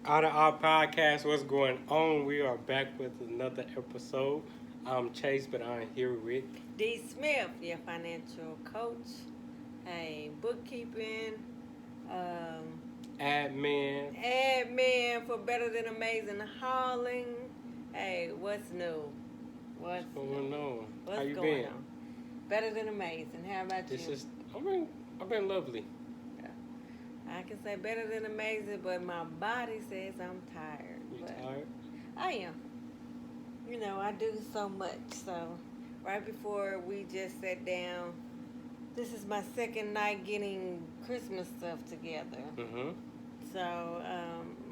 Out of our podcast, what's going on? We are back with another episode. I'm Chase, but I'm here with D. Smith, your financial coach. Hey, bookkeeping, um, admin. admin for Better Than Amazing Hauling. Hey, what's new? What's going on? What's How you going been? on? Better than amazing. How about This you? is I've been lovely. I can say better than amazing, but my body says I'm tired. You but tired? I am. You know, I do so much. So, right before we just sat down, this is my second night getting Christmas stuff together. Mm-hmm. So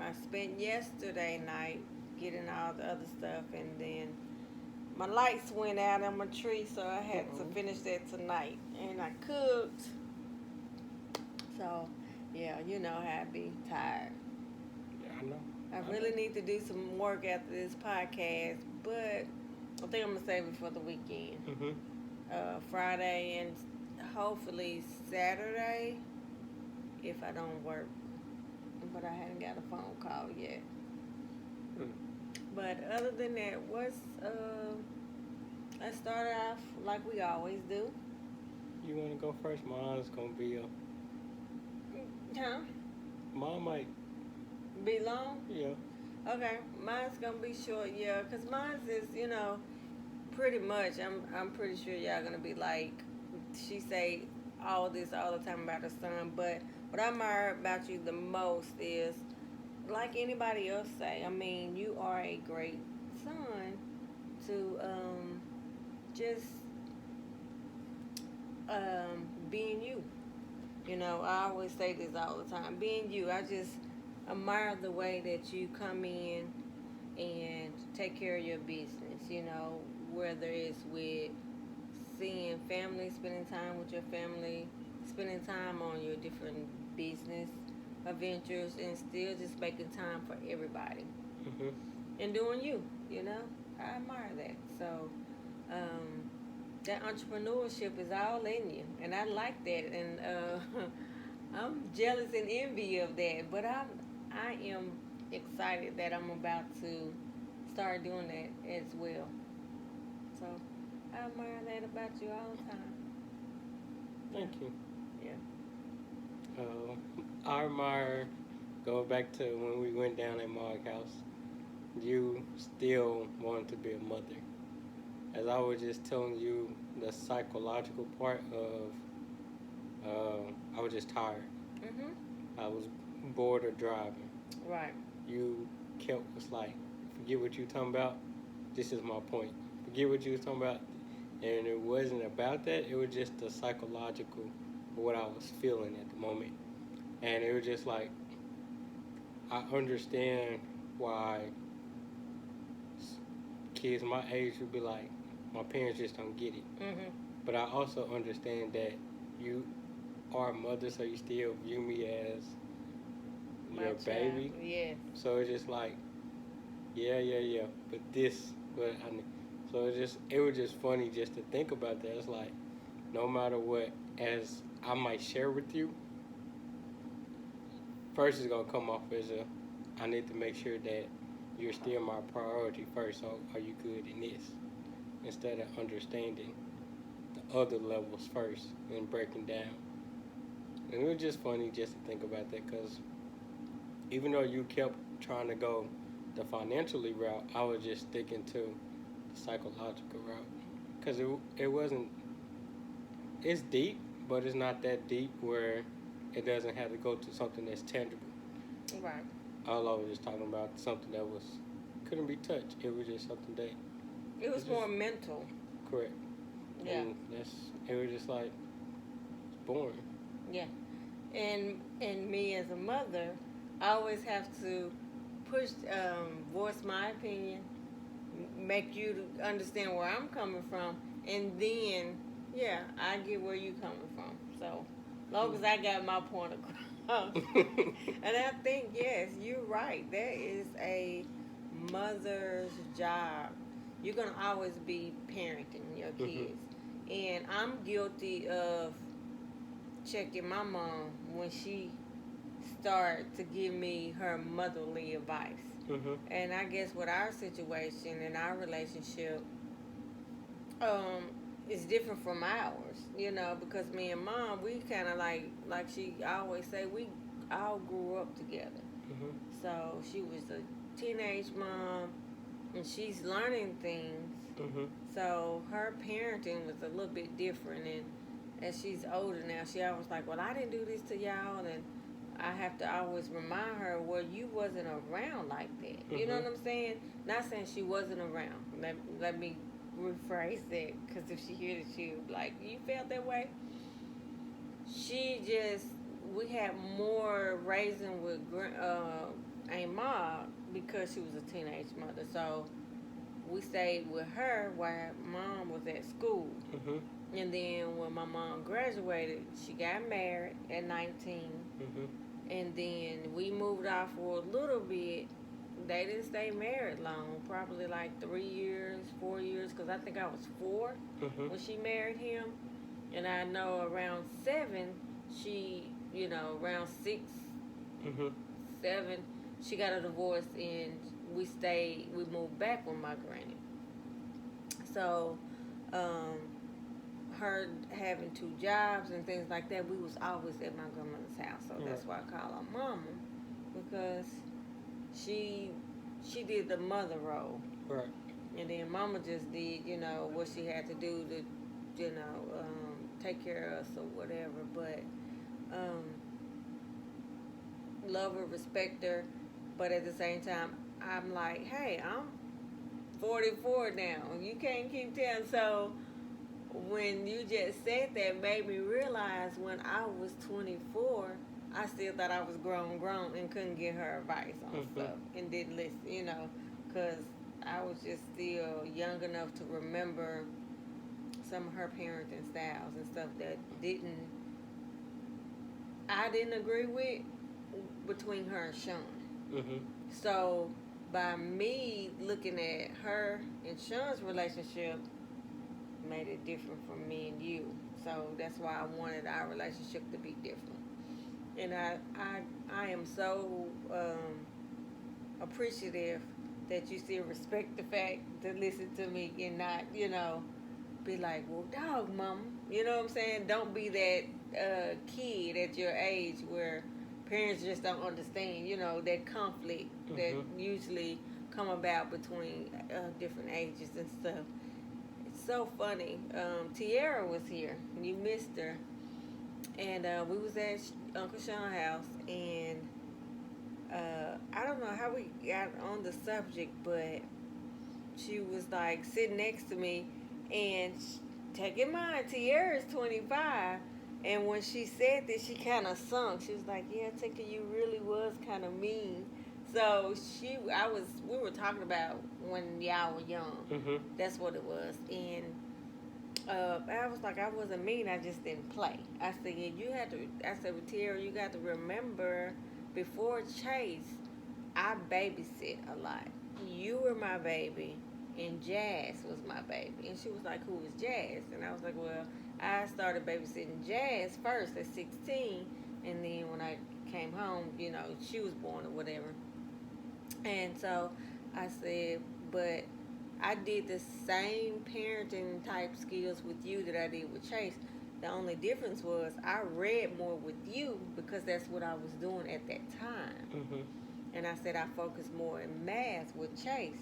I spent yesterday night getting all the other stuff, and then my lights went out on my tree, so I had to finish that tonight. And I cooked. So, yeah, you know how I be tired. Yeah, I know. I really need to do some work after this podcast, but I think I'm going to save it for the weekend. Mm-hmm. Friday and hopefully Saturday if I don't work. But I hadn't got a phone call yet. But other than that, let's start off like we always do. You want to go first? Mine's gonna be Huh? Mine might. Be long? Yeah. Okay, mine's gonna be short, yeah, cause mine's is, pretty much. I'm pretty sure y'all gonna be like, she say all this all the time about her son, but what I admire about you the most is, like anybody else say, I mean, you are a great son to just being you. You know, I always say this all the time. Being you, I just admire the way that you come in and take care of your business, whether it's with seeing family, spending time with your family, spending time on your different business adventures, and still just making time for everybody. Mm-hmm. And doing you, I admire that. So, that entrepreneurship is all in you, and I like that. And I'm jealous and envy of that. But I am excited that I'm about to start doing that as well. So I admire that about you all the time. Thank you. Yeah. I admire going back to when we went down at Mark House. You still wanted to be a mother. As I was just telling you, the psychological part of, I was just tired. Mm-hmm. I was bored of driving. Right. You was like, forget what you talking about. This is my point. Forget what you was talking about. And it wasn't about that. It was just the psychological, what I was feeling at the moment. And it was just like, I understand why kids my age would be like, my parents just don't get it. Mm-hmm. But I also understand that you are a mother, so you still view me as your baby. Yeah. So it's just like, yeah. But so it was just funny just to think about that. It's like, no matter what, as I might share with you, first it's gonna come off as I need to make sure that you're still my priority first. So are you good in this? Instead of understanding the other levels first and breaking down. And it was just funny just to think about that, because even though you kept trying to go the financially route, I was just sticking to the psychological route. Because it wasn't, it's deep, but it's not that deep where it doesn't have to go to something that's tangible. Right. All I was just talking about something that couldn't be touched. It was just something that. It was more mental. Correct. Yeah. And it was just like, it's boring. Yeah. And me as a mother, I always have to push, voice my opinion, make you understand where I'm coming from, and then, yeah, I get where you coming from. So, long as I got my point across. And I think, yes, you're right. That is a mother's job. You're going to always be parenting your kids. Mm-hmm. And I'm guilty of checking my mom when she start to give me her motherly advice. Mhm. And I guess with our situation and our relationship, um, it's different from ours, because me and mom, we kind of like she always say, we all grew up together. Mhm. So she was a teenage mom, and she's learning things. Mhm. So her parenting was a little bit different, and as she's older now, she always like, well, I didn't do this to y'all, and I have to always remind her, well, you wasn't around like that. You know Mhm. what I'm saying? Not saying she wasn't around. Let me rephrase that, because if she hears it, she'll be like, you felt that way? She just, we had more raising with Aunt Ma because she was a teenage mother. So we stayed with her while mom was at school. Mhm. And then when my mom graduated, she got married at 19. Mhm. And then we moved off for a little bit. They didn't stay married long, probably like 3 years, 4 years, because I think I was 4 Mhm. when she married him. And I know around 7, she, around 6, Mhm. 7, she got a divorce, and we moved back with my granny. So, um, her having 2 jobs and things like that, we was always at my grandmother's house. So Right. that's why I call her mama, because she she did the mother role, Right. and then mama just did what she had to do to take care of us or whatever. But um, love her, respect her, but at the same time, I'm like, hey, I'm 44 now. You can't keep telling. So when you just said that, made me realize when I was 24, I still thought I was grown, and couldn't get her advice on Mhm. stuff and didn't listen, because I was just still young enough to remember some of her parenting styles and stuff that I didn't agree with between her and Sean. Mhm. So by me looking at her and Sean's relationship, made it different from me and you. So that's why I wanted our relationship to be different. And I am so appreciative that you still respect the fact to listen to me and not, be like, well, dog, mama. You know what I'm saying? Don't be that kid at your age where parents just don't understand, that conflict that Mhm. usually come about between different ages and stuff. It's so funny. Tiara was here. You missed her, and we was at Uncle Sean's house, and I don't know how we got on the subject, but she was like sitting next to me, and take in mind, Tiara's 25. And when she said this, she kind of sunk. She was like, "Yeah, Tinker, you really was kind of mean." So we were talking about when y'all were young. Mhm. That's what it was, and I was like, I wasn't mean. I just didn't play. I said, yeah, you had to. I said, well, Tara, you got to remember, before Chase, I babysit a lot. You were my baby, and Jazz was my baby. And she was like, who is Jazz? And I was like, well, I started babysitting Jazz first at 16, and then when I came home, she was born or whatever. And so I said, but I did the same parenting type skills with you that I did with Chase. The only difference was I read more with you because that's what I was doing at that time. Mhm. And I said I focused more in math with Chase.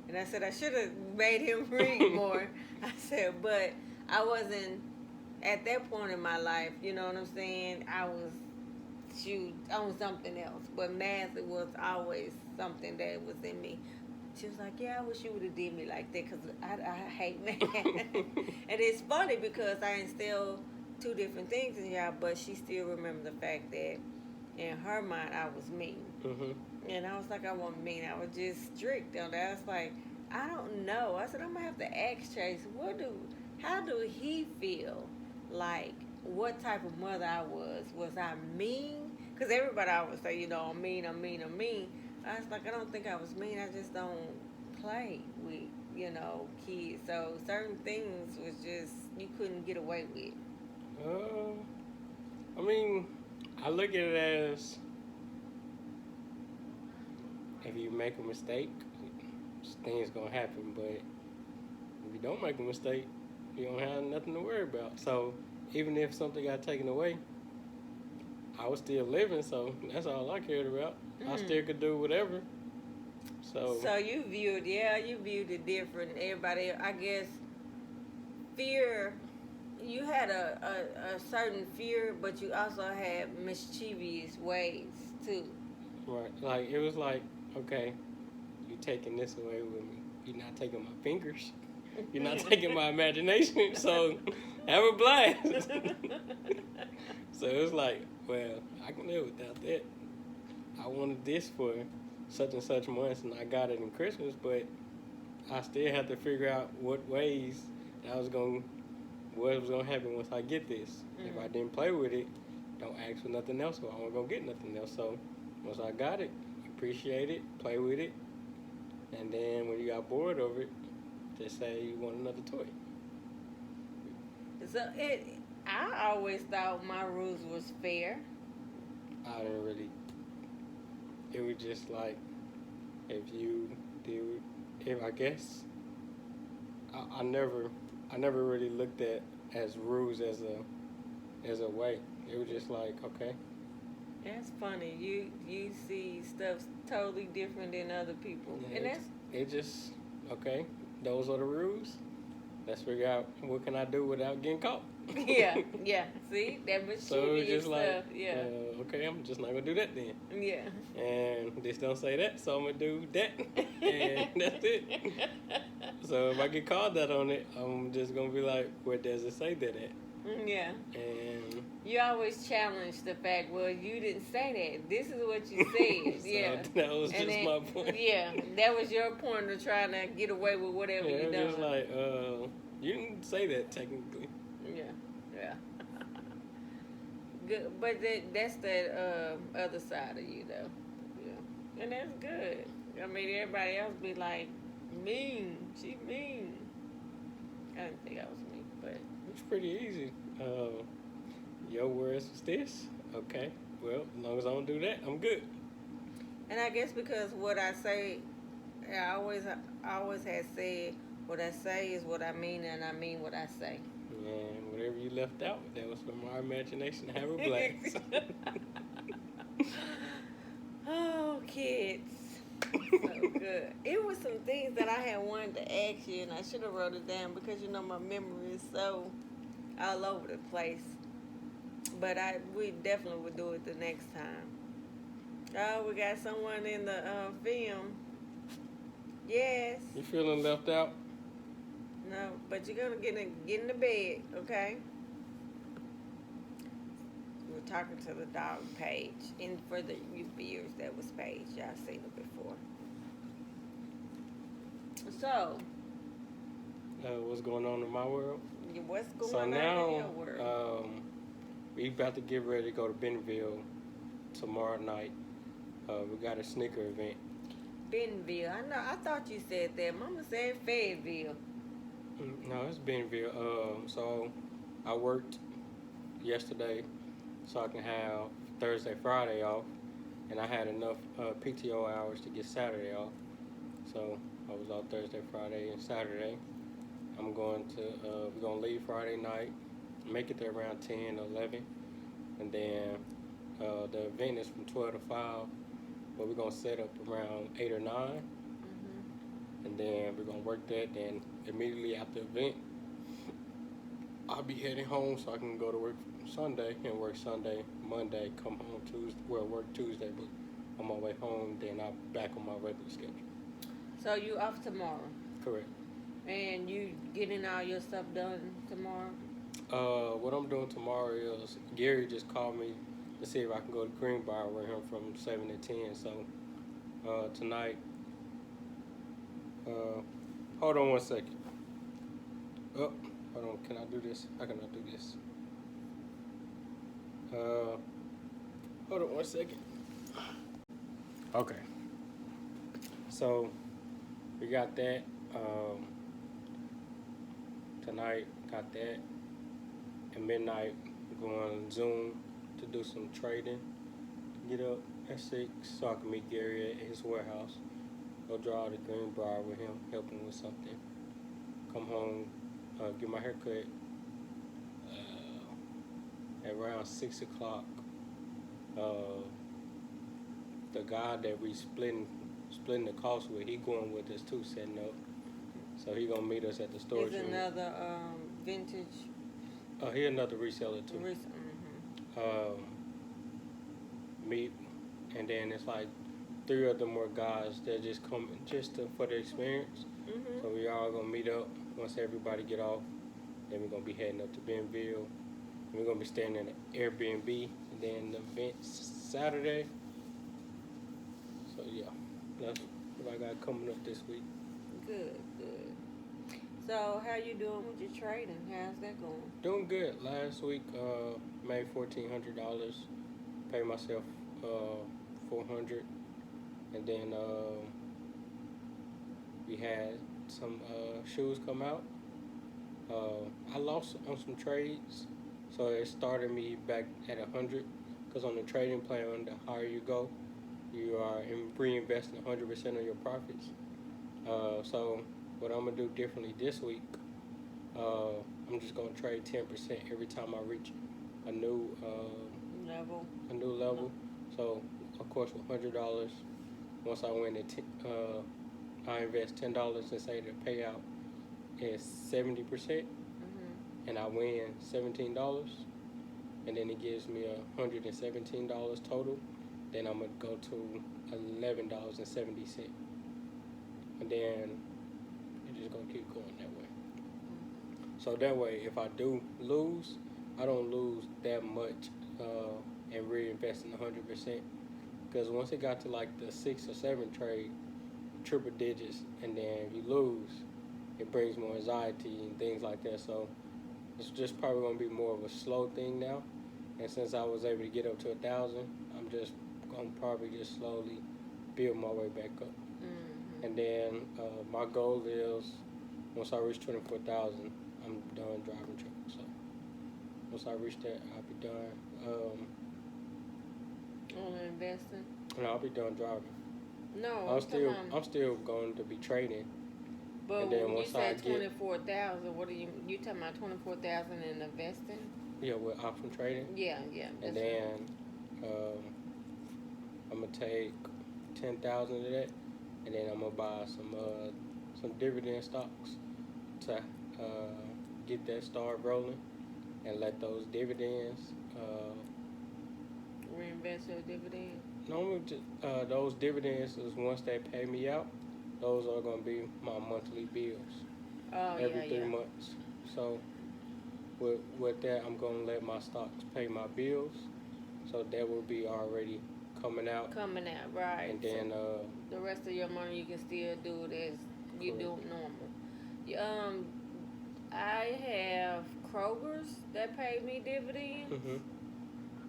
And I said I should have made him read more. I said, but I wasn't at that point in my life, you know what I'm saying? I was on something else. But math, it was always something that was in me. She was like, yeah, I wish you would have did me like that because I hate math. And it's funny because I instilled two different things in y'all, but she still remembered the fact that in her mind I was mean. Mhm. And I was like, I wasn't mean. I was just strict on that. I was like, I don't know. I said, I'm going to have to ask Chase, how do he feel like what type of mother I was? Was I mean? Because everybody always say, I'm mean, I'm mean, I'm mean. I was like, I don't think I was mean. I just don't play with, kids. So certain things was just, you couldn't get away with. I mean, I look at it as if you make a mistake, things gonna happen. But if you don't make a mistake, you don't have nothing to worry about. So even if something got taken away, I was still living, so that's all I cared about. I still could do whatever. So you viewed it different. Everybody, I guess, fear. You had a certain fear, but you also had mischievous ways too. Right, like it was like, okay, you taking this away with me. You're not taking my fingers. You're not taking my imagination. So have a blast. So it was like, well, I can live without that. I wanted this for such and such months, and I got it in Christmas, but I still had to figure out what ways that what was gonna happen once I get this. If I didn't play with it, don't ask for nothing else, or I wasn't gonna get nothing else. So once I got it, appreciate it, play with it, and then when you got bored of it, just say you want another toy. So I always thought my rules was fair. I didn't really. It was just like if you do, if I guess I never really looked at as rules as a way. It was just like, okay. That's funny. You see stuff totally different than other people, Yeah, and that's it just okay. Those are the rules. Let's figure out what can I do without getting caught. yeah. See that mischievous So it's just like, stuff. Yeah, okay, I'm just not gonna do that then. yeah. And this don't say that, so I'm gonna do that, and that's it. So if I get called out on it, I'm just gonna be like, where does it say that at? Yeah. And you always challenge the fact. Well, you didn't say that. This is what you said. so yeah. that was just my point. Yeah, that was your point of trying to get away with whatever Yeah, you done. just like, you didn't say that technically. Yeah. Good, but that's the other side of you though. Yeah, and that's good. I mean, everybody else be like, mean. She mean. I didn't think I was mean, but It's pretty easy. Your words was this. Okay. Well, as long as I don't do that, I'm good. and I guess because what I say, I always had said what I say is what I mean, and I mean what I say. And whatever you left out, that was from our imagination. Have a blast. Oh, kids. So good. It was some things that I had wanted to ask you, and I should have wrote it down because you know my memory is so all over the place. But we definitely would do it the next time. Oh, we got someone in the film. Yes. You feeling left out? No, but you're gonna get in the bed, okay? We're talking to the dog Paige, and for the you viewers, that was Paige. Y'all seen it before. So, What's going on in my world? what's going So on now, in your world? we about to get ready to go to Bentonville tomorrow night. We got a sneaker event. Bentonville. I know. I thought you said that. Mama said Fayetteville. No, it's Bentonville. So I worked yesterday so I can have Thursday, Friday off, and I had enough PTO hours to get Saturday off. So I was off Thursday, Friday, and Saturday. We're gonna leave Friday night, make it there around 10 or 11, and then the event is from 12 to 5, but we're gonna set up around 8 or 9, and then we're gonna work that. Then immediately after the event, I'll be heading home so I can go to work Sunday and work Sunday, Monday, come home Tuesday, well, work Tuesday, but on my way home, then I'll be back on my regular schedule. So you off tomorrow? Correct. And you getting all your stuff done tomorrow? What I'm doing tomorrow is Gary just called me to see if I can go to Greenbrier with him from 7 to 10. So tonight, hold on one second. Oh, hold on. Can I do this? I cannot do this. Hold on one second. Okay. So we got that. Tonight, got that. At midnight, we're going on Zoom to do some trading. get up at 6 so I can meet Gary at his warehouse. Go draw the Greenbrier with him, help him with something. Come home, get my hair cut at around 6 o'clock. The guy that we splitting the cost with, he going with us too, setting up. So he gonna meet us at the storage Is room. another vintage. He another reseller too. Meet, and then it's like 3 other more guys that just come for the experience. So we all gonna meet up once everybody get off. Then we're gonna be heading up to Benville. We're gonna be staying in an Airbnb, and then the event's Saturday. So yeah, that's what I got coming up this week. Good. So how you doing with your trading? How's that going? Doing good. Last week, made $1,400. Paid myself $400, and then we had some shoes come out. I lost on some trades, so it started me back at 100. Because on the trading plan, the higher you go, you are reinvesting 100% of your profits. So what I'm gonna do differently this week, I'm just gonna trade 10% every time I reach a new level. So of course with $100, once I win it, I invest $10 and say the payout is 70%, and I win $17, and then it gives me $117 total. Then I'm gonna go to $11.70, and then it's just gonna keep going that way. So that way, if I do lose, I don't lose that much and reinvesting 100%. Because once it got to like the 6 or 7 trade, triple digits, and then if you lose, it brings more anxiety and things like that. So it's just probably gonna be more of a slow thing now. And since I was able to get up to 1,000, I'm just gonna probably just slowly build my way back up. And then my goal is once I reach 24,000, I'm done driving trucks. So once I reach that, I'll be done. Only investing? No, I'll be done driving. No, I'm still going to be trading. But and then when once you say I get 24,000, what are you talking about? 24,000 in investing? Yeah, with option trading. Yeah. And then I'm gonna take 10,000 of that, and then I'm gonna buy some dividend stocks to get that start rolling, and let those dividends. Reinvest your dividend. No, those dividends is once they pay me out, those are gonna be my monthly bills every 3 months. So with that, I'm gonna let my stocks pay my bills, so that will be already coming out, right? And then the rest of your money you can still do it as you do normal. I have Kroger's that paid me dividends.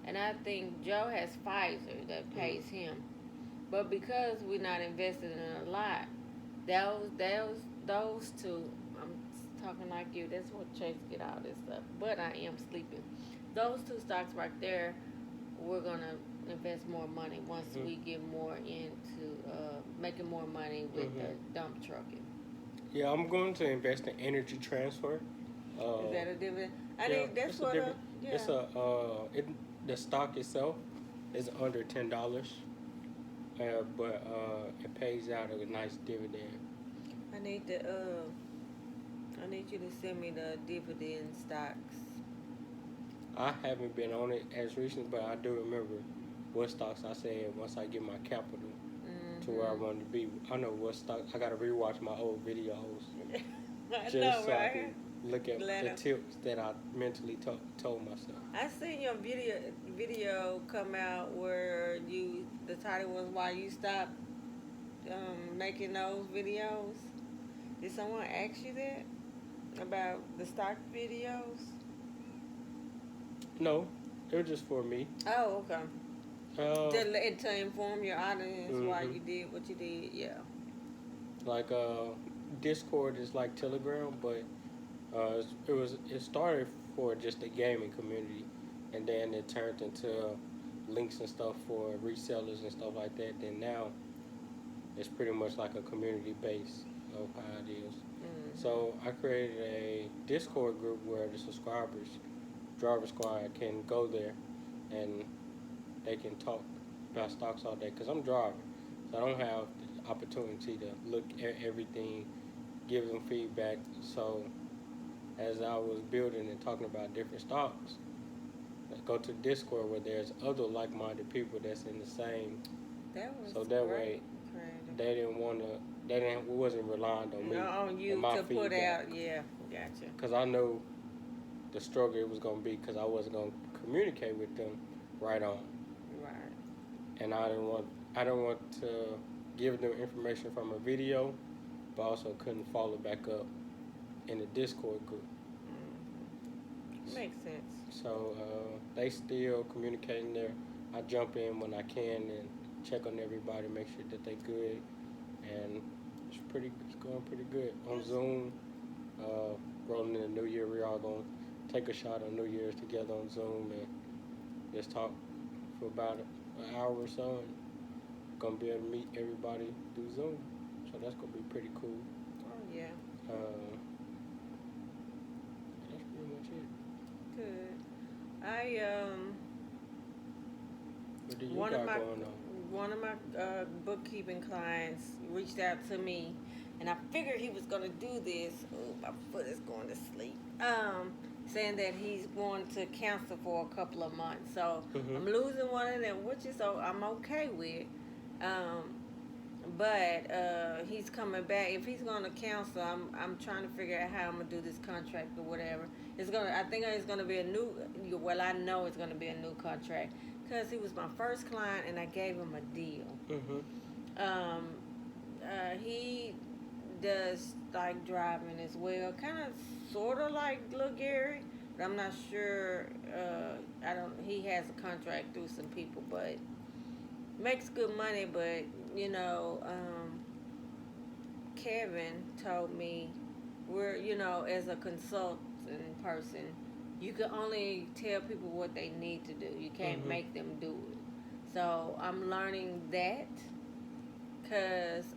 And I think Joe has Pfizer that pays him. But because we're not invested in a lot, those two, I'm talking like you, that's what Chase get all this stuff. But I am sleeping. Those 2 stocks right there, we're going to invest more money once we get more into making more money with the dump trucking. Yeah, I'm going to invest in Energy Transfer. Is that a dividend? I yeah, think that's it's what a dividend. It's the stock itself is under $10, but it pays out a nice dividend. I need you to send me the dividend stocks. I haven't been on it as recent, but I do remember what stocks I said once I get my capital to where I wanted to be. I know what stocks. I got to rewatch my old videos so I can look at the tips that I mentally told myself. I seen your video come out where the title was why you stopped making those videos. Did someone ask you that about the stock videos? No, they were just for me. Oh, okay. To inform your audience why you did what you did, yeah. Like Discord is like Telegram, but it started for just a gaming community, and then it turned into links and stuff for resellers and stuff like that, then now it's pretty much like a community base of how it is. So I created a Discord group where the subscribers, Driver Squad, can go there and they can talk about stocks all day. Because I'm driving, so I don't have the opportunity to look at everything, give them feedback. So as I was building and talking about different stocks, I go to Discord where there's other like-minded people that's in the same. That was So that great. way they didn't want to. Wasn't relying on me on you and my to feedback. put out. Yeah, gotcha. Because I knew the struggle it was going to be because I wasn't going to communicate with them right on. Right. And I didn't want to give them information from a video, but also couldn't follow back up in the Discord group. Makes sense. So they still communicating there. I jump in when I can and check on everybody, make sure that they good, and it's going pretty good. On Zoom, rolling in the new year, we're all going to take a shot on New Year's together on Zoom and just talk for about an hour or so, and going to be able to meet everybody through Zoom. So that's going to be pretty cool. Oh, yeah. That's pretty much it. Good. What do you got going on? One of my bookkeeping clients reached out to me, and I figured he was going to do this. Oh, my foot is going to sleep. Saying that he's going to cancel for a couple of months. So I'm losing one of them, which is I'm okay with. But he's coming back. If he's going to cancel, I'm trying to figure out how I'm going to do this contract or whatever. I think it's going to be a new. Well, I know it's going to be a new contract. Because he was my first client and I gave him a deal. He does like driving as well, kind of, sort of like Lil Gary, but I'm not sure. He has a contract through some people, but makes good money. But Kevin told me we're as a consultant person. You can only tell people what they need to do. You can't make them do it. So I'm learning that because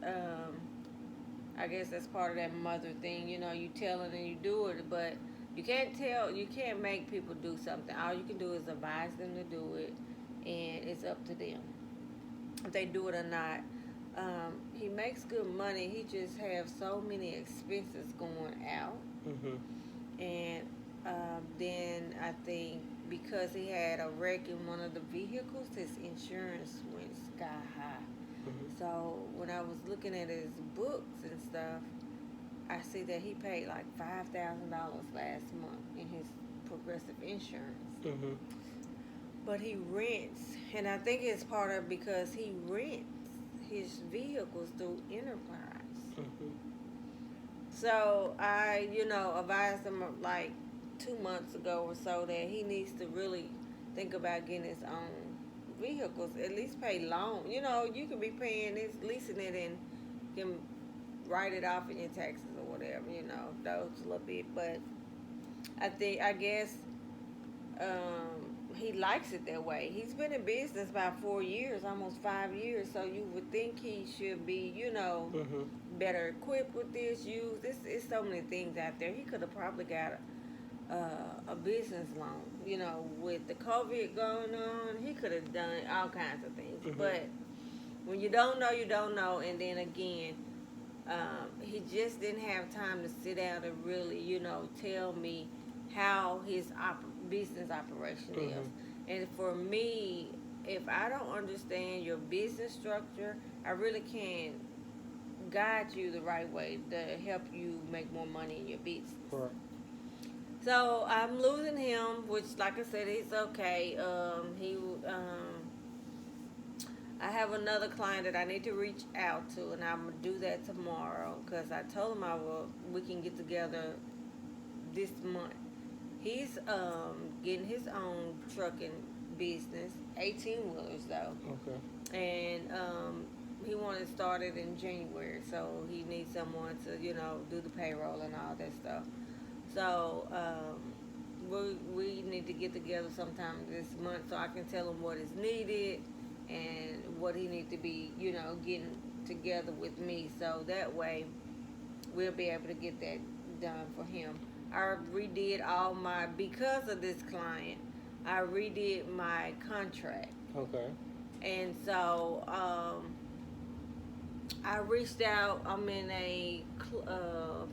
I guess that's part of that mother thing. You tell it and you do it, but you can't make people do something. All you can do is advise them to do it, and it's up to them if they do it or not. He makes good money. He just has so many expenses going out. And then I think because he had a wreck in one of the vehicles, his insurance went sky high. So when I was looking at his books and stuff, I see that he paid like $5,000 last month in his Progressive insurance. But he rents, and I think it's part of because he rents his vehicles through Enterprise. So I, advised him like 2 months ago or so that he needs to really think about getting his own vehicles, at least pay loan. You can be paying this, leasing it, and you can write it off in your taxes or whatever, those a little bit. But I guess he likes it that way. He's been in business about 4 years, almost 5 years, so you would think he should be, better equipped with this. It's so many things out there. He could have probably got a business loan, with the COVID going on. He could have done all kinds of things. But when you don't know, you don't know. And then again, he just didn't have time to sit down and really, tell me how his business operation is. And for me, if I don't understand your business structure, I really can't guide you the right way to help you make more money in your business. Right. So I'm losing him, which, like I said, it's okay. I have another client that I need to reach out to, and I'm gonna do that tomorrow because I told him we can get together this month. He's getting his own trucking business, 18-wheelers though. Okay. And he wanted to start it in January, so he needs someone to, do the payroll and all that stuff. So we need to get together sometime this month so I can tell him what is needed and what he needs to be, getting together with me. So that way we'll be able to get that done for him. I redid because of this client, I redid my contract. Okay. And so I reached out. I'm in a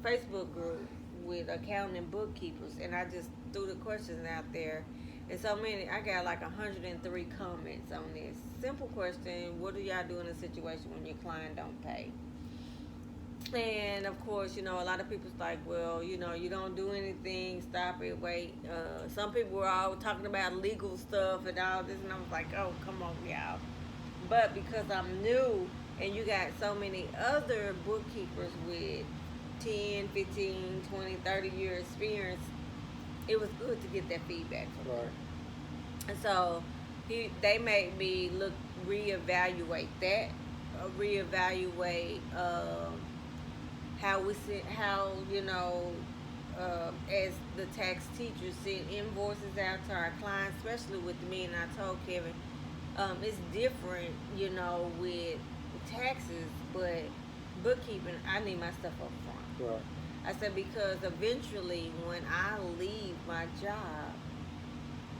Facebook group with accounting and bookkeepers, and I just threw the questions out there. And so many, I got like 103 comments on this. Simple question: what do y'all do in a situation when your client don't pay? And of course, a lot of people's like, well, you don't do anything, stop it, wait. Some people were all talking about legal stuff and all this, and I was like, oh, come on, y'all. But because I'm new, and you got so many other bookkeepers with 10, 15, 20, 30-year experience, it was good to get that feedback from them. Right. And so they made me reevaluate that, reevaluate as the tax teachers send invoices out to our clients, especially with me. And I told Kevin, it's different, with taxes, but bookkeeping, I need my stuff up front. Right. I said, because eventually when I leave my job,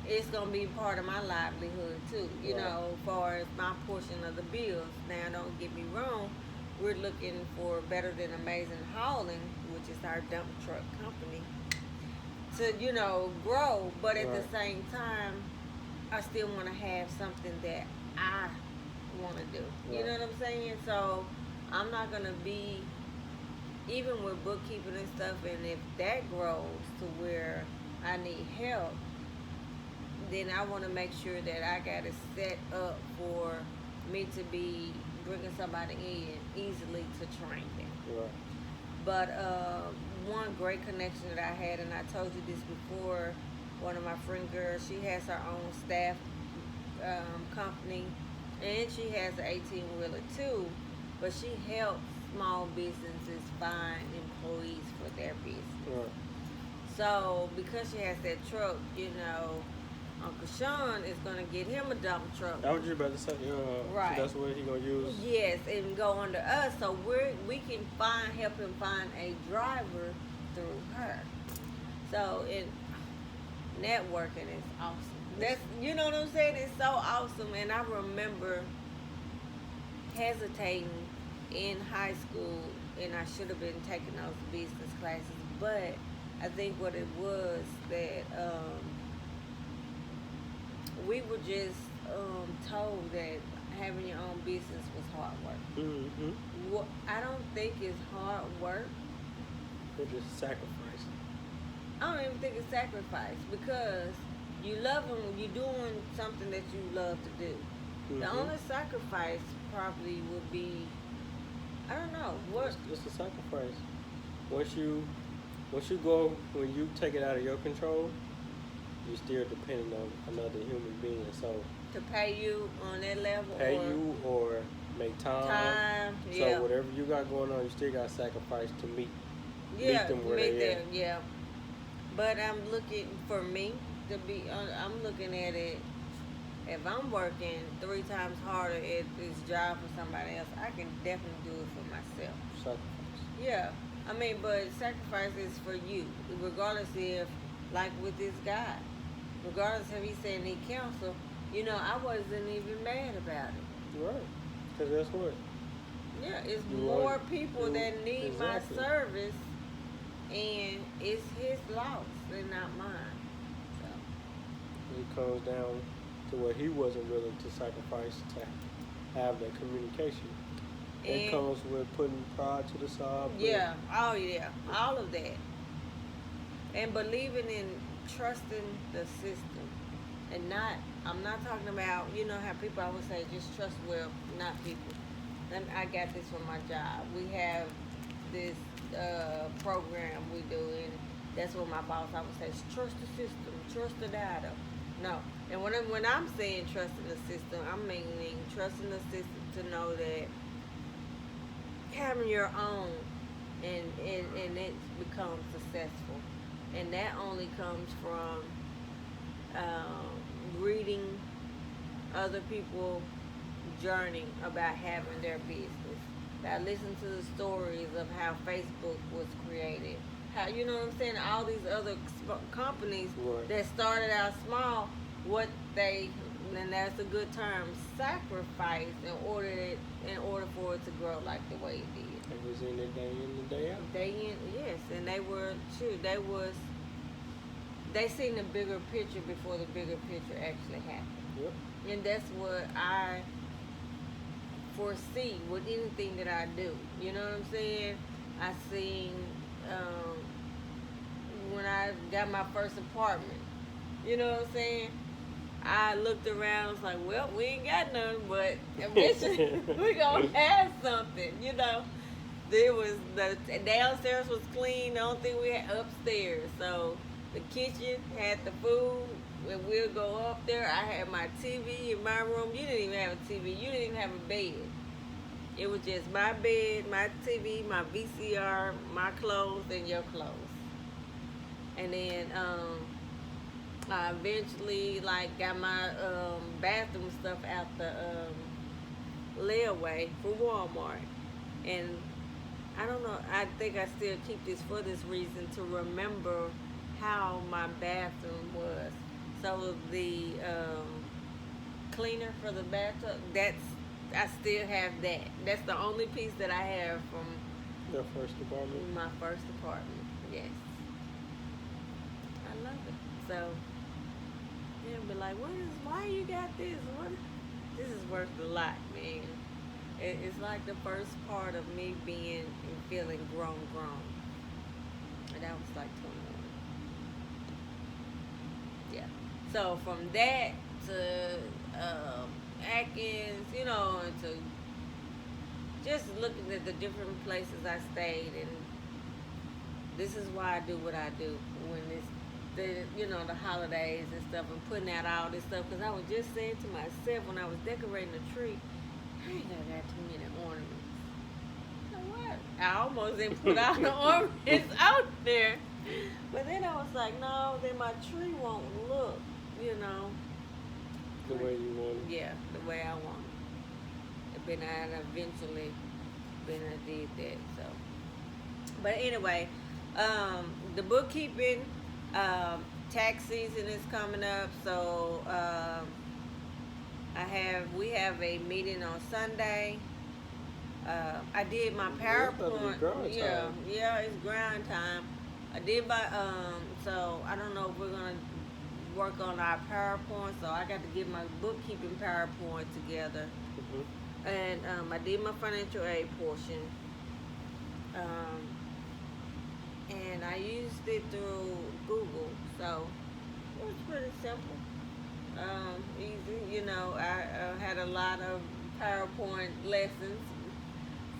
it's going to be part of my livelihood too, Right. as far as my portion of the bills. Now, don't get me wrong, we're looking for Better Than Amazing Hauling, which is our dump truck company, to, grow. But at Right. the same time, I still want to have something that I want to do. You Right. know what I'm saying? So I'm not going to be, even with bookkeeping and stuff, and if that grows to where I need help, then I want to make sure that I got it set up for me to be bringing somebody in easily to train them. Right. But one great connection that I had, and I told you this before, one of my friend girls, she has her own staff company, and she has an 18-wheeler too, but she helps small businesses find employees for their business. Right. So because she has that truck, Uncle Sean is going to get him a dump truck. I was just about to say, Right. So that's what he gonna use. Yes, and go under us, so we can help him find a driver through her. So networking is awesome. That's, you know what I'm saying? It's so awesome. And I remember hesitating in high school, and I should have been taking those business classes, but I think what it was that we were just told that having your own business was hard work. Mm-hmm. I don't think it's hard work. It's just sacrifice. I don't even think it's sacrifice, because you love them. You're doing something that you love to do. Mm-hmm. The only sacrifice probably would be, I don't know what. It's a sacrifice. Once you when you take it out of your control, you're still depending on another human being. So To pay you on that level, pay or you or make time. yeah. So whatever you got going on, you still got to sacrifice to meet them where meet they them, yeah. But I'm looking for me to be. I'm looking at it. If I'm working 3 times harder at this job for somebody else, I can definitely do it for myself. sacrifice. Yeah, I mean, but sacrifice is for you, regardless if, like with this guy, regardless if he said need counsel, I wasn't even mad about it. Right. Because that's what. Yeah, it's You more want- people you- that need exactly. my service, and it's his loss and not mine. So, It comes down to where he wasn't willing to sacrifice to have that communication. It and comes with putting pride to the side. yeah, oh yeah, all of that, and believing in trusting the system, and not. I'm not talking about how people always say just trust not people. And I got this from my job. We have this program we do, and that's what my boss always says: trust the system, trust the data. No, and when I'm saying trusting the system, I'm meaning trusting the system to know that having your own and it becomes successful. and that only comes from reading other people journey about having their business. I listen to the stories of how Facebook was created. How, you know what I'm saying? All these other companies Right. that started out small, what they, and that's a good term, sacrificed in order for it to grow like the way it did. It was in the day in the day out. Yes, and they were true. They seen the bigger picture before the bigger picture actually happened. Yep. And that's what I foresee with anything that I do. You know what I'm saying? I seen when I got my first apartment. You know what I'm saying? I looked around. I was like, well, we ain't got none, but eventually we gonna have something. You know, there was the downstairs was clean. The only thing we had upstairs, so the kitchen had the food. And we'll go up there. I had my TV in my room. You didn't even have a TV. You didn't even have a bed. It was just my bed, my TV, my VCR, my clothes, and your clothes. And then I eventually got my bathroom stuff out the layaway from Walmart. And I don't know. I think I still keep this for this reason, to remember how my bathroom was. So the cleaner for the bathtub, I still have that. That's the only piece that I have from Your first apartment. my first apartment. Yes, I love it. So they'll be like, why you got this? This is worth a lot, man. It's like the first part of me being and feeling grown. And that was like 21. Yeah. So from that to Atkins, and to just looking at the different places I stayed, and this is why I do what I do when it's the holidays and stuff, and putting out all this stuff. Because I was just saying to myself when I was decorating the tree, I ain't got too many ornaments. You know what? I almost didn't put all the ornaments out there. But then I was like, no, then my tree won't look, The way you want it. Yeah, the way I want it. But I eventually did that. So, but anyway, the bookkeeping, tax season is coming up. So we have a meeting on Sunday. I did my PowerPoint. Yeah, it's grind time. I did so I don't know if we're gonna work on our PowerPoint, so I got to get my bookkeeping PowerPoint together. Mm-hmm. And I did my financial aid portion. And I used it through Google, so it was pretty simple. Easy, I had a lot of PowerPoint lessons.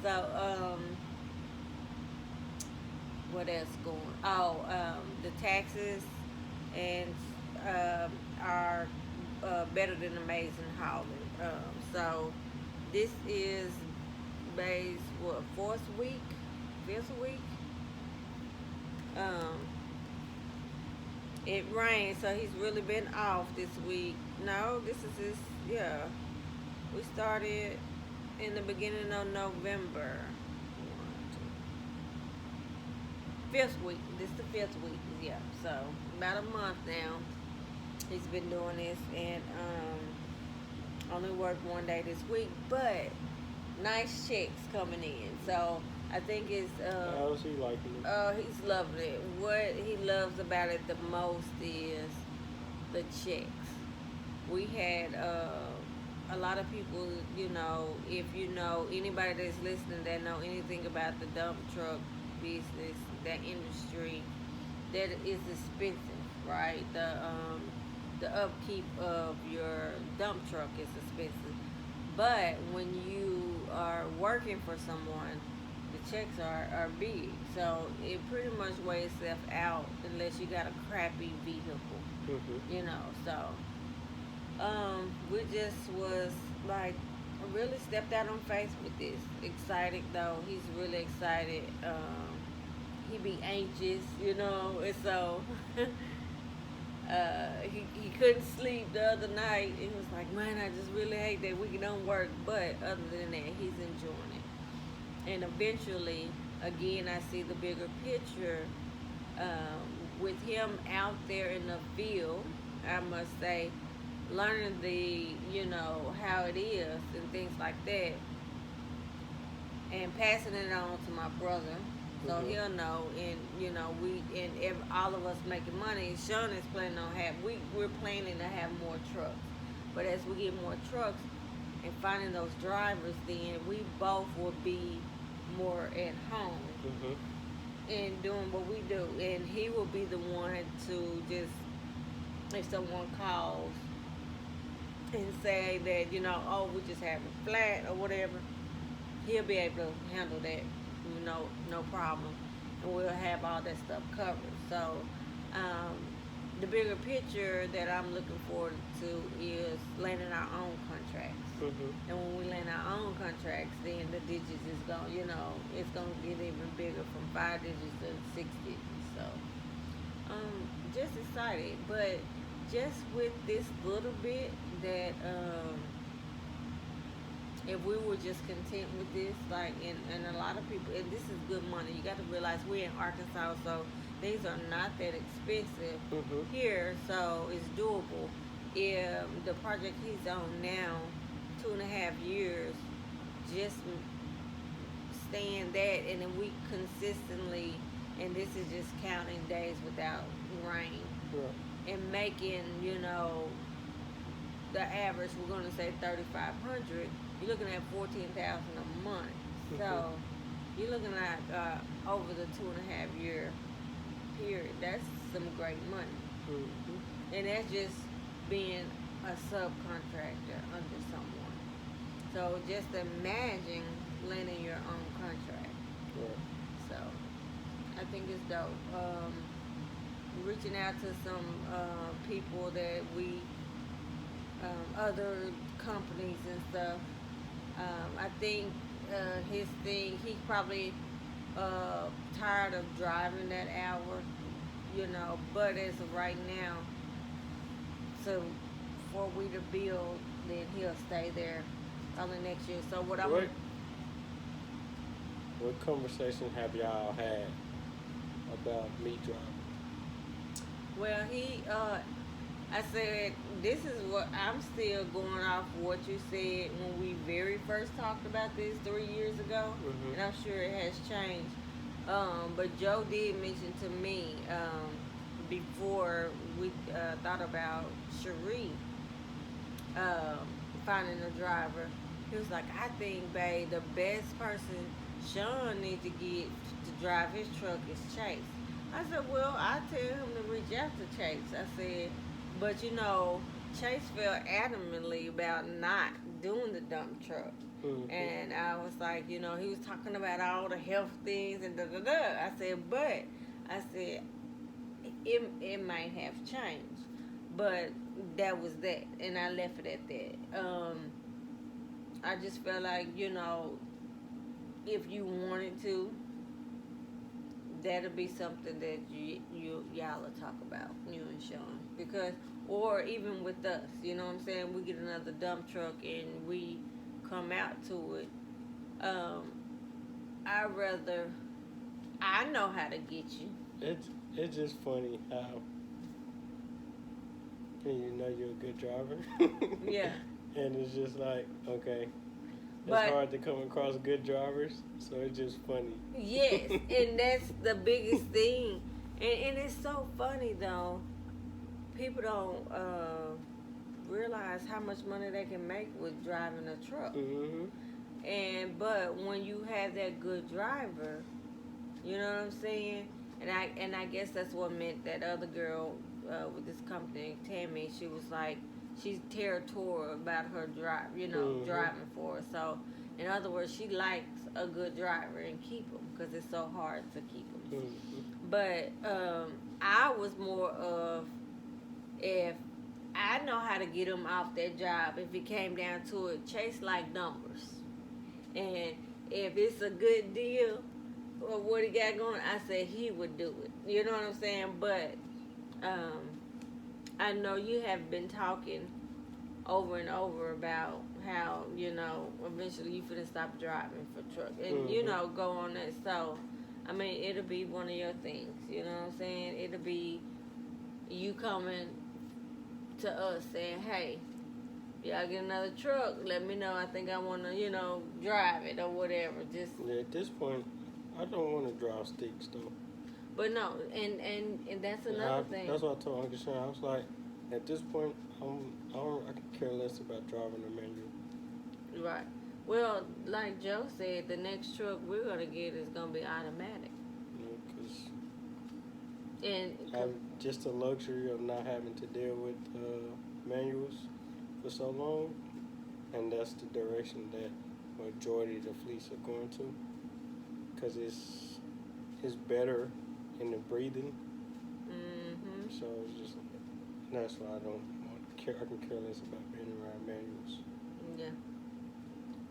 So, what else going? The taxes and are better than amazing hauling. So this is Bay's fifth week. It rained, so he's really been off this week. No, this is his. Yeah, we started in the beginning of November. Fifth week. This is the fifth week. Yeah. So about a month now. He's been doing this, and only worked one day this week, but nice checks coming in. So I think it's. How's he liking it? He's loving it. What he loves about it the most is the checks. We had a lot of people, if anybody that's listening that know anything about the dump truck business, that industry, that is expensive, right? The upkeep of your dump truck is expensive. But when you are working for someone, the checks are big. So it pretty much weighs itself out unless you got a crappy vehicle. Mm-hmm. So we just was like really stepped out on faith with this. Excited though. He's really excited. he be anxious, and so he couldn't sleep the other night. He was like, man, I just really hate that we don't work. But other than that, he's enjoying it. And eventually, again, I see the bigger picture with him out there in the field. I must say, learning how it is and things like that, and passing it on to my brother, so he'll know. And if all of us making money, Sean is planning on we're planning to have more trucks. But as we get more trucks and finding those drivers, then we both will be more at home and doing what we do. And he will be the one to just, if someone calls and say that, oh, we just having flat or whatever, he'll be able to handle that, no problem, and we'll have all that stuff covered. So, the bigger picture that I'm looking forward to is landing our own contracts. And when we land our own contracts, then the digits is going, it's going to get even bigger from 5 digits to 6 digits. So, just excited, but just with this little bit that, if we were just content with this, like, and a lot of people, and this is good money. You got to realize we're in Arkansas, so things are not that expensive here, so it's doable. If the project he's on now, 2.5 years, just staying that, and then we consistently, and this is just counting days without rain, and making, the average, we're going to say 3,500. You're looking at 14,000 a month. So you're looking at over the 2.5 year period. That's some great money. And that's just being a subcontractor under someone. So just imagine landing your own contract. So I think it's dope. Reaching out to some people that we, other companies and stuff. I think his thing, he's probably tired of driving that hour, but as of right now, so for we to build, then he'll stay there probably next year. So what conversation have y'all had about me driving? Well, I said, this is what I'm still going off what you said when we very first talked about this 3 years ago, and I'm sure it has changed. But Joe did mention to me before we thought about Cherie finding a driver. He was like, I think, babe, the best person Sean needs to get to drive his truck is Chase. I said, well, I tell him to reach out to Chase. I said, but Chase felt adamantly about not doing the dump truck. And I was like, he was talking about all the health things and da-da-da. I said, it might have changed. But that was that. And I left it at that. I just felt like, if you wanted to, that'll be something that y'all will talk about, you and Sean. Because, or even with us, you know what I'm saying? We get another dump truck and we come out to it. I know how to get you. It's just funny how, you're a good driver. Yeah. And it's just like, okay. But it's hard to come across good drivers, so it's just funny. Yes, and that's the biggest thing. And it's so funny, though. People don't realize how much money they can make with driving a truck. But when you have that good driver, you know what I'm saying? And I guess that's what meant that other girl with this company, Tammy, she was like, she's territorial about her drive, driving for her. So, in other words, she likes a good driver and keep them because it's so hard to keep them. But I was more of, if I know how to get them off that job, if it came down to it, Chase like numbers. And if it's a good deal, what he got going, I said he would do it. You know what I'm saying? But um, I know you have been talking over and over about how, eventually you finna stop driving for truck and, go on that. So, I mean, it'll be one of your things. You know what I'm saying? It'll be you coming to us saying, hey, y'all get another truck, let me know. I think I want to, drive it or whatever. Just Yeah, at this point, I don't want to drive sticks though. But no, and that's another thing. That's what I told Uncle Sean. I was like, at this point, I could care less about driving a manual. Right. Well, like Joe said, the next truck we're gonna get is gonna be automatic. Have just the luxury of not having to deal with manuals for so long, and that's the direction that majority of the fleets are going to, because it's better in the breathing. Mm-hmm. So it's just that's why I don't care. I can care less about being around manuals. Yeah,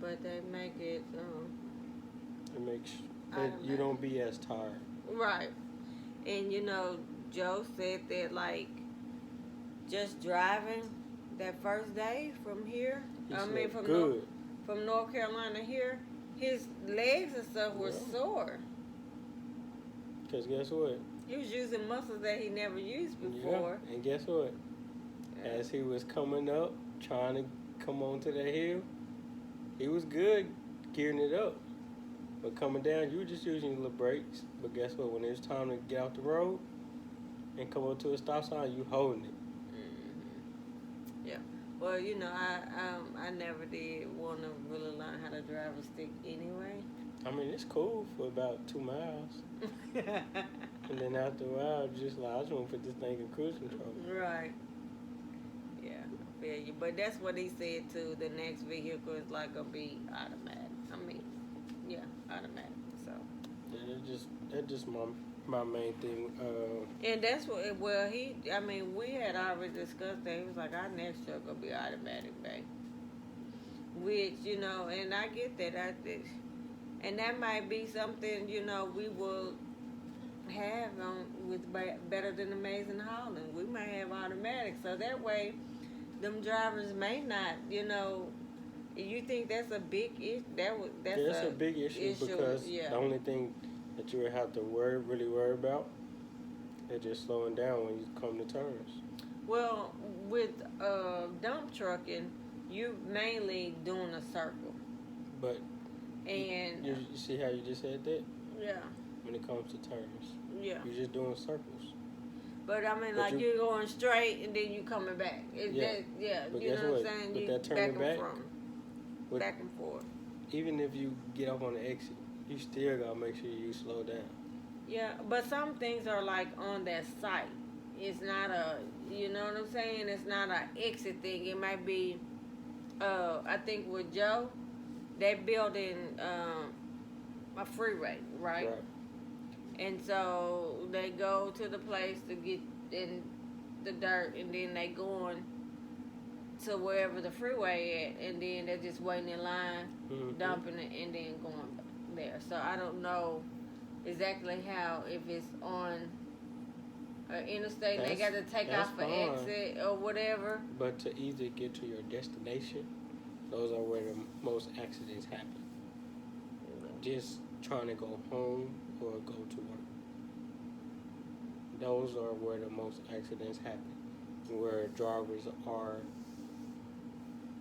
but they make it. It makes you don't be as tired. Right. And Joe said that just driving that first day from here, from North Carolina here, his legs and stuff were sore. Because guess what? He was using muscles that he never used before. Yeah. And guess what? Yeah. As he was coming up, trying to come onto that hill, he was good gearing it up. But coming down, you were just using your little brakes. But guess what? When it was time to get off the road and come up to a stop sign, you holding it. Mm-hmm. Yeah. Well, I never did want to really learn how to drive a stick anyway. I mean, it's cool for about 2 miles. And then after a while, just like, I just want to put this thing in cruise control. Right. Yeah, I feel you. But that's what he said too. The next vehicle is going to be automatic. Automatic. So. Yeah, that's just my main thing. And that's what. Well, we had already discussed that. He was like, our next truck will be automatic, babe. Which and I get that. And that might be something we will have with Better Than Amazing Holland. We might have automatic, so that way, them drivers may not. You think that's a big issue? That's a big issue because the only thing that you would have to really worry about is just slowing down when you come to turns. Well, with dump trucking, you mainly doing a circle. But and you see how you just said that? Yeah. When it comes to turns. Yeah. You're just doing circles. But I mean, you're going straight and then you coming back. But you know what I'm saying? But you that turning back and forth. Even if you get off on the exit, you still gotta make sure you slow down. Yeah, but some things are on that site. It's not you know what I'm saying? It's not an exit thing. It might be, I think with Joe, they building a freeway, right? And so they go to the place to get in the dirt, and then they going to wherever the freeway at, and then they're just waiting in line, dumping it, and then going there. So I don't know exactly how, if it's on an interstate and they got to take off an exit or whatever. But to either get to your destination, those are where the most accidents happen. Just trying to go home or go to work. Those are where the most accidents happen. Where drivers are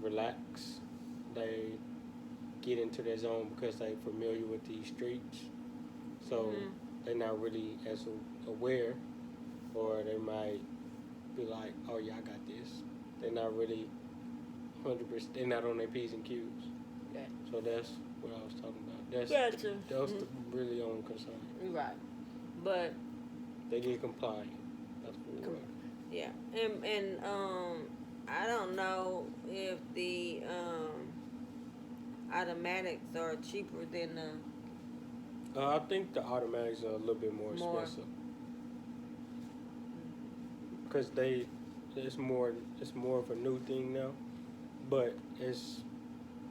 relaxed. They get into their zone because they're familiar with these streets. So they're not really as aware, or they might be like, oh yeah, I got this. They're not really 100%, they're not on their P's and Q's. Yeah. So that's what I was talking about. That's the really only concern. Right. But they get compliant. That's what we're yeah. And I don't know if the automatics are cheaper than the I think the automatics are a little bit more expensive. Because it's more of a new thing now, but it's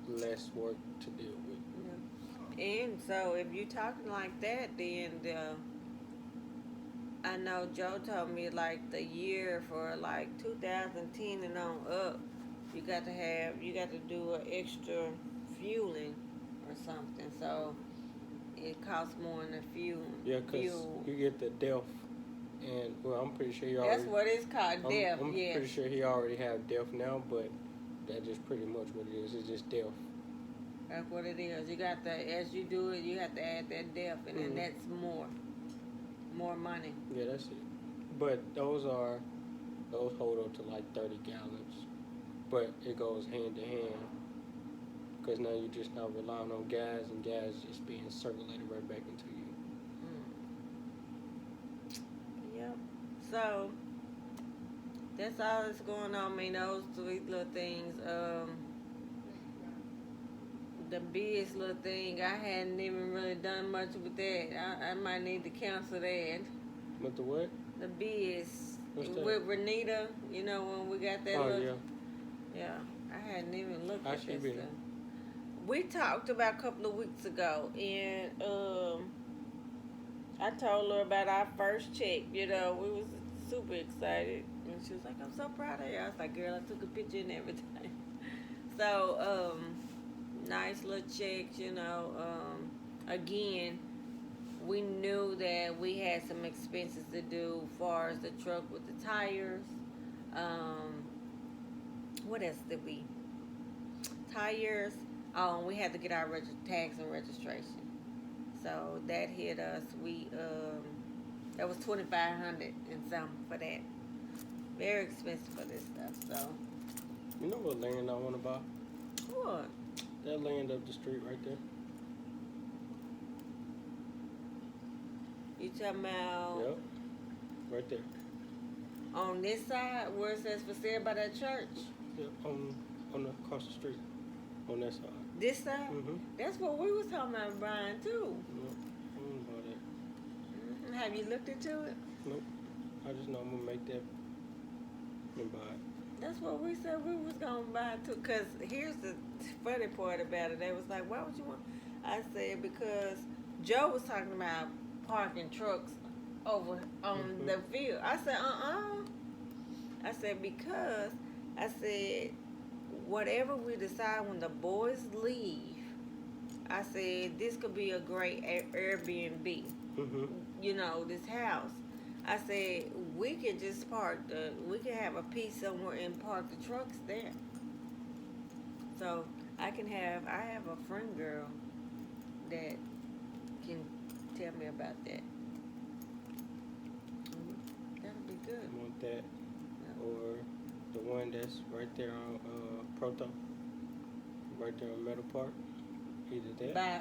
less work to deal with. Yeah. And so if you talking like that, then I know Joe told me like the year for like 2010 and on up, you got to do an extra fueling or something. So it costs more than the fuel. Yeah, because Fuel. you get the DEF, and well, I'm pretty sure you That's already. what it's called, DEF. I'm Yes. pretty sure he already have DEF now, but that's just pretty much what it is. It's just DEF. That's what it is. You got to, as you do it, you have to add that DEF, and then that's more money. Yeah, that's it. But those hold up to like 30 gallons, but it goes hand to hand. Because now you're just not relying on gas, and gas just being circulated right back into you. Yep. So that's all that's going on. I mean, those three little things. The biggest little thing, I hadn't even really done much with that. I might need to cancel that. With the what? The biggest. What's that? With Renita, you know, when we got that Oh, yeah. I hadn't even looked How at she that been? stuff. We talked about a couple of weeks ago, and I told her about our first check. You know, we was super excited, and she was like, "I'm so proud of you." I was like, "Girl, I took a picture and everything." So, nice little checks. You know, again, we knew that we had some expenses to do as far as the truck with the tires. What else did we? Tires. Oh, and we had to get our tax and registration. So that hit us. That was $2,500 and something for that. Very expensive for this stuff. So. You know what land I want to buy? What? That land up the street right there. You talking about? Yep. Right there. On this side where it says for sale by that church? Yep. On the across the street. On that side. This side? Mm-hmm. That's what we was talking about, Brian, too. Yep. I want to buy that. Have you looked into it? Nope. I just know I'm gonna make that and buy it. That's what we said we was gonna buy too. Cause here's the funny part about it. They was like, "Why would you want?" I said because Joe was talking about parking trucks over on the field. I said, I said because I said whatever we decide when the boys leave, I said this could be a great Airbnb. You know, this house. I said we could just we could have a piece somewhere and park the trucks there. So I have a friend girl that can tell me about that. That'll be good. I want that. Or the one that's right there on Proto. Right there on Meadow Park. Either that. By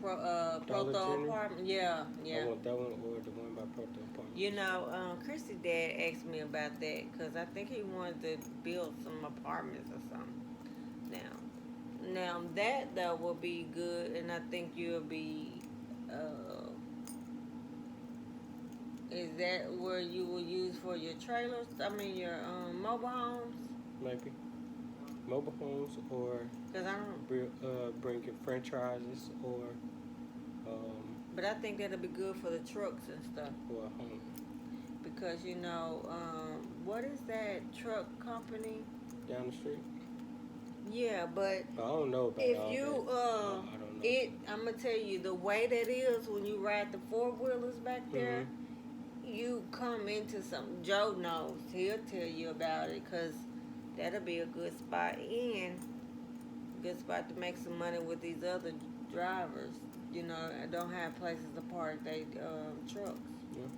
Dollar Proto General? Apartment. Yeah. I want that one or the one by Proto Apartment. You know, Christy's dad asked me about that because I think he wanted to build some apartments or something. Now that though will be good, and I think you'll be. Is that where you will use for your trailers? I mean your mobile homes. Maybe mobile homes or Cause I don't. bringing franchises or. But I think that'll be good for the trucks and stuff. Or a home. Because you know, what is that truck company? Down the street. Yeah, but I don't know about if all you that. I don't know. I'm gonna tell you the way that is when you ride the 4-wheelers back there. You come into something. Joe knows. He'll tell you about it because that'll be a good spot and a good spot to make some money with these other drivers. You know, don't have places to park their trucks. Yeah.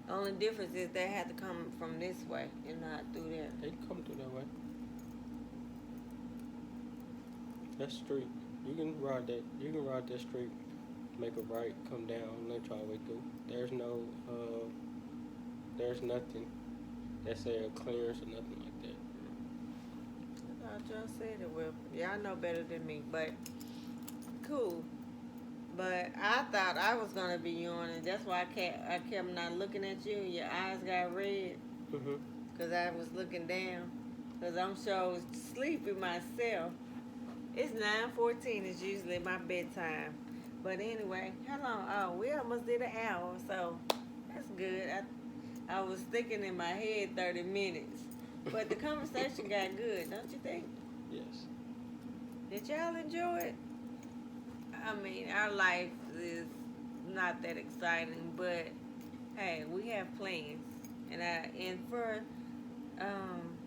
The only difference is they have to come from this way and not through there. They come through that way. That street. You can ride that street, make a right, come down, let y'all way through. There's nothing that say a clearance or nothing like that. I thought y'all said it well. Y'all know better than me, but cool. But I thought I was gonna be yawning. That's why I kept not looking at you. Your eyes got red. Cause I was looking down. Cause I'm so sleepy myself. It's 9:14. It's usually my bedtime. But anyway, how long? Oh, we almost did an hour, so that's good. I was thinking in my head 30 minutes. But the conversation got good, don't you think? Yes. Did y'all enjoy it? I mean, our life is not that exciting, but hey, we have plans. And for um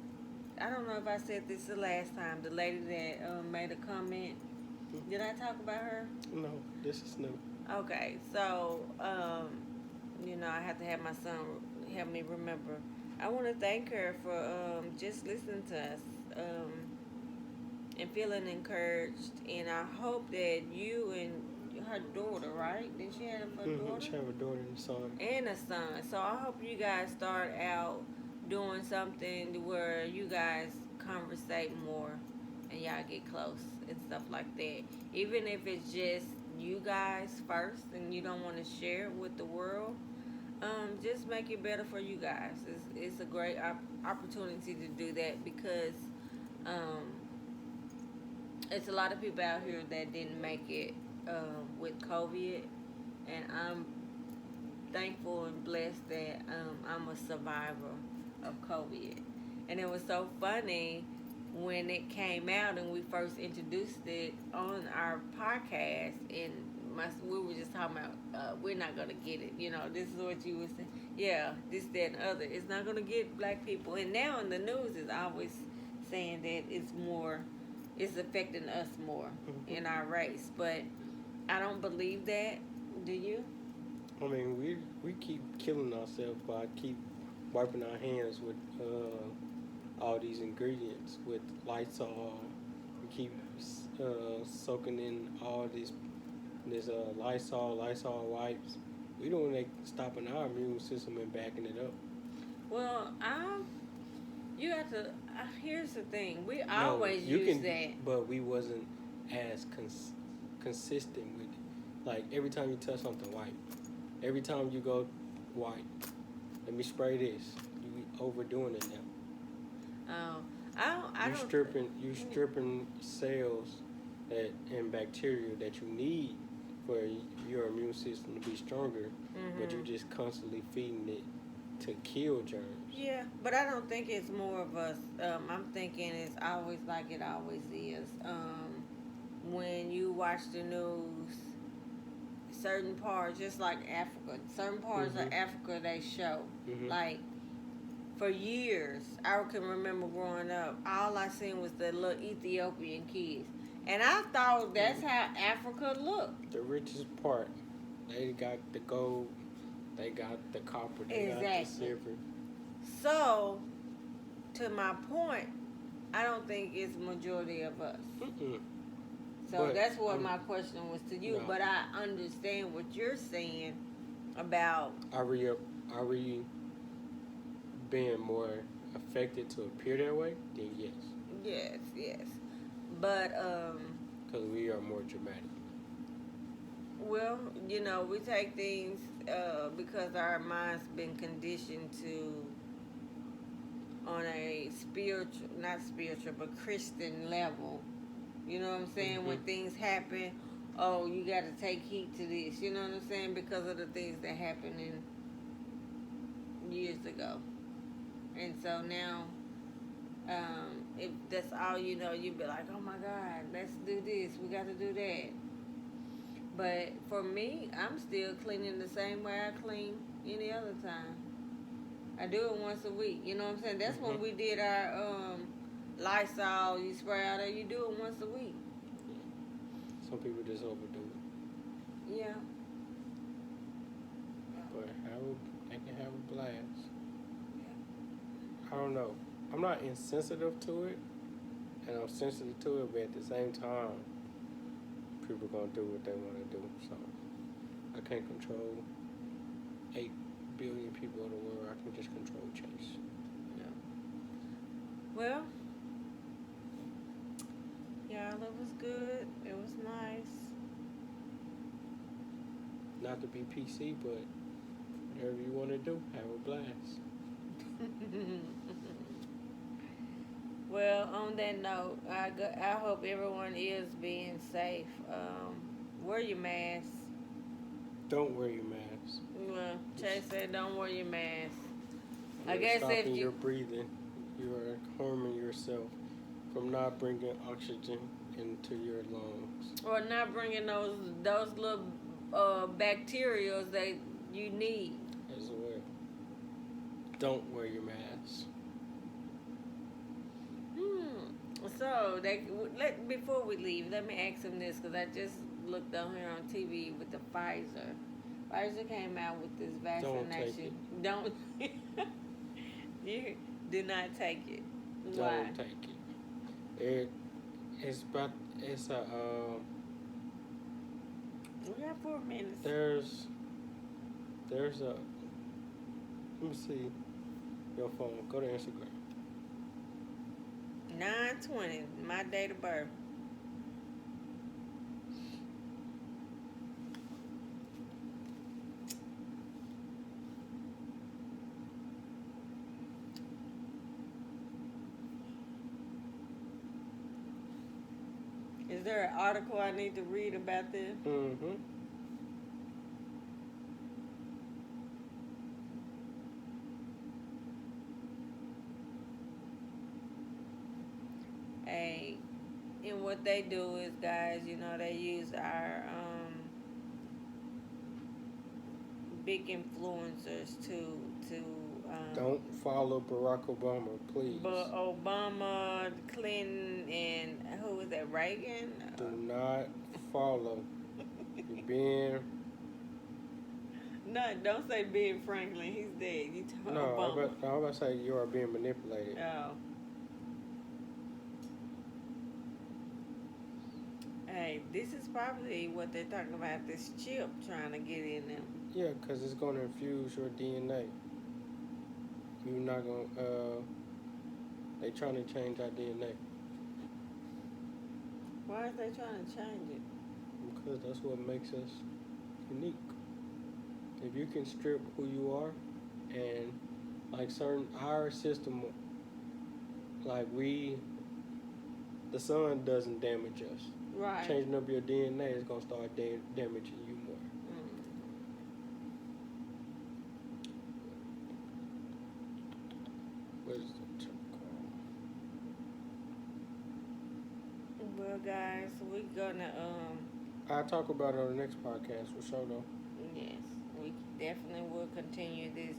I don't know if I said this the last time. The lady that made a comment. Did I talk about her? No, this is new. Okay, so I have to have my son help me remember. I want to thank her for just listening to us and feeling encouraged. And I hope that you and her daughter, right? Did she have a daughter? She have a daughter and a son. And a son. So I hope you guys start out doing something where you guys conversate more and y'all get close and stuff like that. Even if it's just you guys first and you don't want to share it with the world, just make it better for you guys. It's a great opportunity to do that because um, it's a lot of people out here that didn't make it with COVID, and I'm thankful and blessed that I'm a survivor of COVID. And it was so funny when it came out and we first introduced it on our podcast, and we were just talking about we're not gonna get it. This is what you were saying. Yeah, this, that, and other. It's not gonna get black people. And now in the news is always saying that it's affecting us more in our race. But I don't believe that. Do you? I mean, we keep killing ourselves by keep wiping our hands with all these ingredients with Lysol. We keep soaking in all this Lysol wipes. We don't like stopping our immune system and backing it up. Well, you have to. Here's the thing: we always use that, but we wasn't as consistent with it. Like every time you touch something, wipe. Every time you go, wipe. Let me spray this. You overdoing it now. Oh, I don't. You stripping cells and bacteria that you need for your immune system to be stronger, but you're just constantly feeding it to kill germs. Yeah, but I don't think it's more of us. I'm thinking it's always like it always is. When you watch the news, certain parts, just like Africa, certain parts of Africa they show. Like, for years, I can remember growing up, all I seen was the little Ethiopian kids. And I thought that's how Africa looked. The richest part, they got the gold, they got the copper, they got the silver. So, to my point, I don't think it's majority of us. So that's what my question was to you. No. But I understand what you're saying about. Are we being more affected to appear that way? Then yes. Yes. But because we are more dramatic. Well, we take things because our mind's been conditioned to on a not spiritual, but Christian level. You know what I'm saying? When things happen, oh, you got to take heed to this. You know what I'm saying? Because of the things that happened years ago. And so now, if that's all you know, you'd be like, oh my God, let's do this. We got to do that. But for me, I'm still cleaning the same way I clean any other time. I do it once a week. You know what I'm saying? That's when we did our Lysol. You spray out there. You do it once a week. Some people just overdo it. Yeah. But they can have a blast. I don't know. I'm not insensitive to it, and I'm sensitive to it, but at the same time, people gonna do what they want to do. So I can't control 8 billion people in the world. I can just control Chase. Yeah. Well, yeah, it was good. It was nice. Not to be PC, but whatever you want to do, have a blast. Well, on that note, I hope everyone is being safe. Wear your mask. Don't wear your mask. Well, Chase said, "Don't wear your mask." I You're guess if stopping you your breathing. You are harming yourself from not bringing oxygen into your lungs. or not bringing those little bacteria that you need. As well. Don't wear your mask. So before we leave, let me ask him this because I just looked down here on TV with the Pfizer. Pfizer came out with this Don't take vaccination. it. Don't you do not take it. Why? Don't take it. It's a We got 4 minutes. there's a let me see your phone. Go to Instagram. 9/20, my date of birth. Is there an article I need to read about this? Mm-hmm. Hey, and what they do is, guys, they use our big influencers to Don't follow Barack Obama, please. but Obama, Clinton, and who was that? Reagan. Do not follow. You're being No, don't say Ben Franklin. He's dead. You talking no. Obama? I'm about to say you are being manipulated. Oh. Hey, this is probably what they're talking about. This chip trying to get in them. Yeah, because it's going to infuse your DNA. You're not going to, they trying to change our DNA. Why is they trying to change it? Because that's what makes us unique. If you can strip who you are and like our system, like the sun doesn't damage us. Right. Changing up your DNA is going to start damaging you more. What is the chip called? Well, guys, we're gonna I'll talk about it on the next podcast for sure though. yes, we definitely will continue this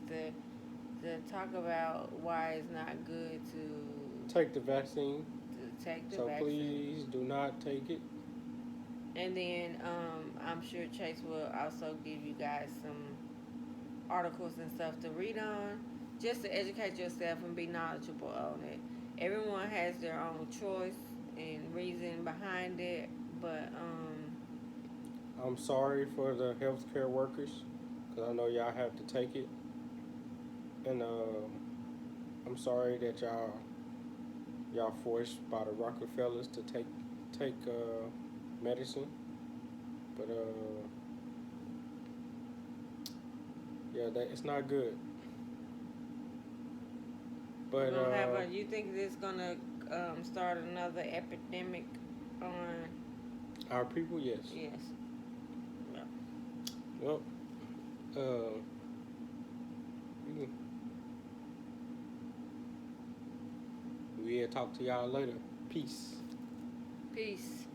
to talk about why it's not good to Take the vaccine. take the So vaccine. please do not take it. And then I'm sure Chase will also give you guys some articles and stuff to read on, just to educate yourself and be knowledgeable on it. Everyone has their own choice and reason behind it, but I'm sorry for the healthcare workers because I know y'all have to take it, and I'm sorry that y'all forced by the Rockefellers to take medicine, but yeah, it's not good. But you think this is gonna start another epidemic on? our people, yes. Yes. Well, we'll talk to y'all later. Peace. Peace.